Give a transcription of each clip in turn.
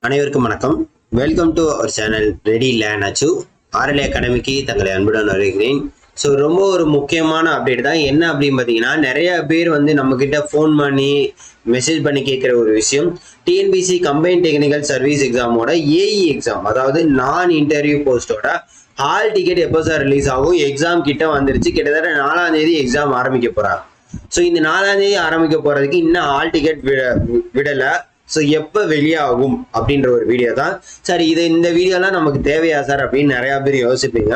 அனைவருக்கும் வணக்கம். Welcome to our channel ready learn achieve. RLA அகாடமிக்கு தங்களை அன்புடன் வருகிறேன். ஸோ ரொம்ப ஒரு முக்கியமான அப்டேட் தான். என்ன அப்படின்னு பார்த்தீங்கன்னா, நிறைய பேர் நம்மக்கிட்ட ஃபோன் பண்ணி மெசேஜ் பண்ணி கேட்குற ஒரு விஷயம், டிஎன்பிசி கம்பைன் டெக்னிக்கல் சர்வீஸ் எக்ஸாமோட ஏஇ எக்ஸாம், அதாவது நான் இன்டர்வியூ போஸ்டோட ஹால் டிக்கெட் எப்போ சார் ரிலீஸ் ஆகும்? எக்ஸாம் கிட்ட வந்துருச்சு. கிட்டத்தட்ட 4ஆம் தேதி எக்ஸாம் ஆரம்பிக்க போகிறாங்க. ஸோ இந்த 4ஆம் தேதி ஆரம்பிக்க போகிறதுக்கு இன்னும் ஹால் டிக்கெட் விடலை. ஸோ எப்போ வெளியாகும் அப்படின்ற ஒரு வீடியோ தான் சார். இந்த வீடியோலாம் நமக்கு தேவையா சார் அப்படின்னு நிறையா பேர் யோசிப்பீங்க.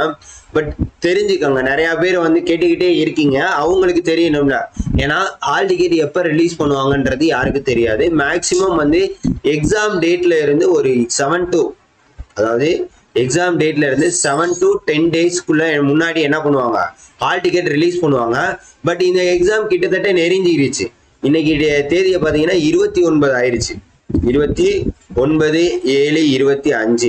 பட் தெரிஞ்சுக்கோங்க, நிறையா பேர் கேட்டுக்கிட்டே இருக்கீங்க, அவங்களுக்கு தெரியணும்ல. ஏன்னா ஹால் டிக்கெட் எப்போ ரிலீஸ் பண்ணுவாங்கன்றது யாருக்கு தெரியாது. மேக்சிமம் எக்ஸாம் டேட்ல இருந்து ஒரு 7 to, அதாவது எக்ஸாம் டேட்ல இருந்து 7 to 10 டேஸ்க்குள்ள முன்னாடி என்ன பண்ணுவாங்க, ஹால் டிக்கெட் ரிலீஸ் பண்ணுவாங்க. பட் இந்த எக்ஸாம் கிட்டத்தட்ட நெருங்கிடுச்சு. இன்னைக்கு தேதியை பார்த்தீங்கன்னா 29 ஆயிடுச்சு. 29/7/25.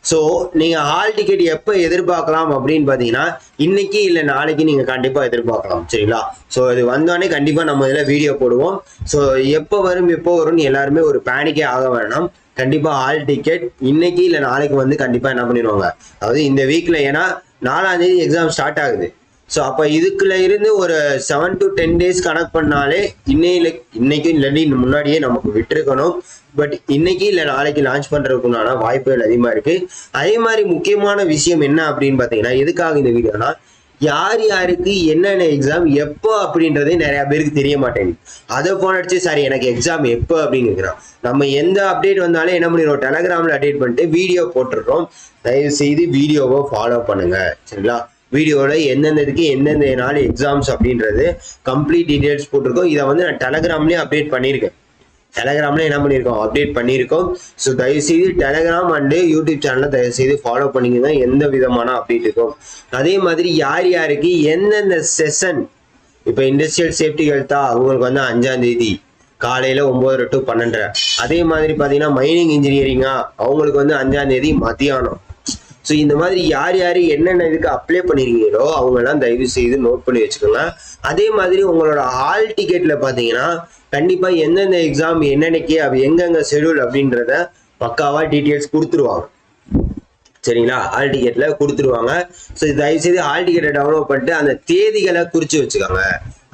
ஸோ நீங்கள் ஹால் டிக்கெட் எப்போ எதிர்பார்க்கலாம் அப்படின்னு பார்த்தீங்கன்னா, இன்னைக்கு இல்லை நாளைக்கு நீங்கள் கண்டிப்பாக எதிர்பார்க்கலாம். சரிங்களா? ஸோ இது வந்தோடனே கண்டிப்பாக நம்ம இதில் வீடியோ போடுவோம். ஸோ எப்போ வரும்னு எல்லாருமே ஒரு பேனிக்கே ஆக வேண்டாம். கண்டிப்பாக ஹால் டிக்கெட் இன்னைக்கு இல்லை நாளைக்கு கண்டிப்பாக என்ன பண்ணிடுவாங்க, அதாவது இந்த வீக்கில். ஏன்னா 4ஆம் தேதி எக்ஸாம் ஸ்டார்ட் ஆகுது. ஸோ அப்போ இதுக்குள்ள இருந்து ஒரு 7 to 10 டேஸ் கனெக்ட் பண்ணாலே இன்னைக்கு இல்லாட்டி முன்னாடியே நமக்கு விட்டுருக்கணும். பட் இன்னைக்கு இல்லை நாளைக்கு லான்ச் பண்றதுக்குண்டான வாய்ப்புகள் அதிகமாக இருக்கு. அதே மாதிரி முக்கியமான விஷயம் என்ன அப்படின்னு பார்த்தீங்கன்னா, எதுக்காக இந்த வீடியோனா, யார் யாருக்கு என்னென்ன எக்ஸாம் எப்போ அப்படின்றதே நிறைய பேருக்கு தெரிய மாட்டேங்குது. அதை போன் அடிச்சு சார் எனக்கு எக்ஸாம் எப்போ அப்படின்னு கேட்குறோம். நம்ம எந்த அப்டேட் வந்தாலும் என்ன பண்ணிடுறோம், டெலகிராமில் அப்டேட் பண்ணிட்டு வீடியோ போட்டுடுறோம். தயவு செய்து வீடியோவை ஃபாலோ பண்ணுங்க. சரிங்களா? வீடியோவில் எந்தெந்ததுக்கு எந்தெந்த நாள் எக்ஸாம்ஸ் அப்படின்றது கம்ப்ளீட் டீட்டெயில்ஸ் போட்டிருக்கோம். இதை நான் டெலகிராம்லேயே அப்டேட் பண்ணியிருக்கேன். டெலகிராம்ல என்ன பண்ணியிருக்கோம், அப்டேட் பண்ணியிருக்கோம். ஸோ தயவுசெய்து டெலகிராம் அண்டு யூடியூப் சேனலை தயவுசெய்து ஃபாலோ பண்ணிக்கோங்க, எந்த விதமான அப்டேட் இருக்கும். அதே மாதிரி யார் யாருக்கு எந்தெந்த செஷன், இப்போ இண்டஸ்ட்ரியல் சேஃப்டி ஹெல்த்தா அவங்களுக்கு 5ஆம் தேதி காலையில் 9 to 12. அதே மாதிரி பார்த்தீங்கன்னா மைனிங் இன்ஜினியரிங்கா அவங்களுக்கு 5ஆம் தேதி மத்தியானம். ஸோ இந்த மாதிரி யார் யார் என்னென்ன இதுக்கு அப்ளை பண்ணிருக்கீங்களோ அவங்கெல்லாம் தயவு செய்து நோட் பண்ணி வச்சுக்கோங்க. அதே மாதிரி உங்களோட ஹால் டிக்கெட்ல பார்த்தீங்கன்னா கண்டிப்பா எந்தெந்த எக்ஸாம் என்னென்னக்கு எங்கெங்க ஷெடியூல் அப்படின்றத பக்காவா டீட்டெயில்ஸ் கொடுத்துருவாங்க. சரிங்களா? ஹால் டிக்கெட்ல கொடுத்துருவாங்க. ஸோ தயவு செய்து ஹால் டிக்கெட்டை டவுன்லோட் பண்ணிட்டு அந்த தேதிகளை குறிச்சு வச்சுக்கோங்க.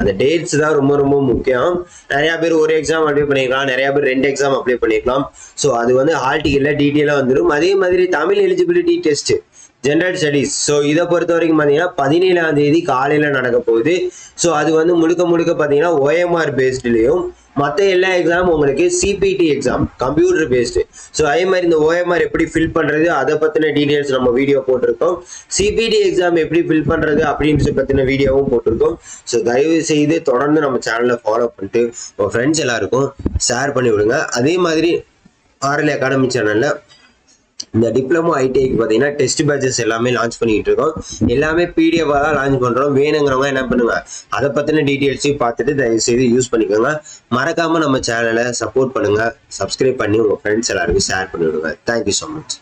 அந்த டேட்ஸ் தான் ரொம்ப ரொம்ப முக்கியம். நிறைய பேர் ஒரு எக்ஸாம் அப்ளை பண்ணிக்கலாம், நிறைய பேர் 2 எக்ஸாம் அப்ளை பண்ணிக்கலாம். ஸோ அது ஹால் டிக்கெட்ல டீட்டெயிலாக வந்துடும். அதே மாதிரி Tamil eligibility test, general studies, so இதை பொறுத்த வரைக்கும் பார்த்தீங்கன்னா 17ஆம் தேதி காலையில் நடக்க போகுது. ஸோ அது முழுக்க பார்த்தீங்கன்னா OMR பேஸ்ட்லேயும், மற்ற எல்லா எக்ஸாம் உங்களுக்கு CBT exam computer based. So அதே மாதிரி இந்த OMR எப்படி ஃபில் பண்ணுறது அதை பற்றின டீட்டெயில்ஸ் நம்ம வீடியோ போட்டிருக்கோம். சிபிடி எக்ஸாம் எப்படி ஃபில் பண்ணுறது அப்படின்ற பற்றின வீடியோவும் போட்டிருக்கோம். ஸோ தயவு செய்து தொடர்ந்து நம்ம சேனலை ஃபாலோ பண்ணிட்டு உங்கள் ஃப்ரெண்ட்ஸ் எல்லாருக்கும் ஷேர் பண்ணி விடுங்க. அதே மாதிரி ஆர்எல்ஏ அகாடமி சேனலில் இந்த டிப்ளமோ ஐடிஐக்கு பார்த்தீங்கன்னா டெஸ்ட் பேட்சஸ் எல்லாமே லான்ச் பண்ணிட்டு இருக்கோம். எல்லாமே பிடிஎஃபாக தான் லான்ச் பண்ணுறோம். வேணுங்கிறவங்க என்ன பண்ணுங்க, அதை பற்றின டீட்டெயில்ஸையும் பார்த்துட்டு தயவு செய்து யூஸ் பண்ணிக்கோங்க. மறக்காமல் நம்ம சேனலை சப்போர்ட் பண்ணுங்கள், சப்ஸ்கிரைப் பண்ணி உங்கள் ஃப்ரெண்ட்ஸ் எல்லாருக்கும் ஷேர் பண்ணி விடுங்க. Thank you so much.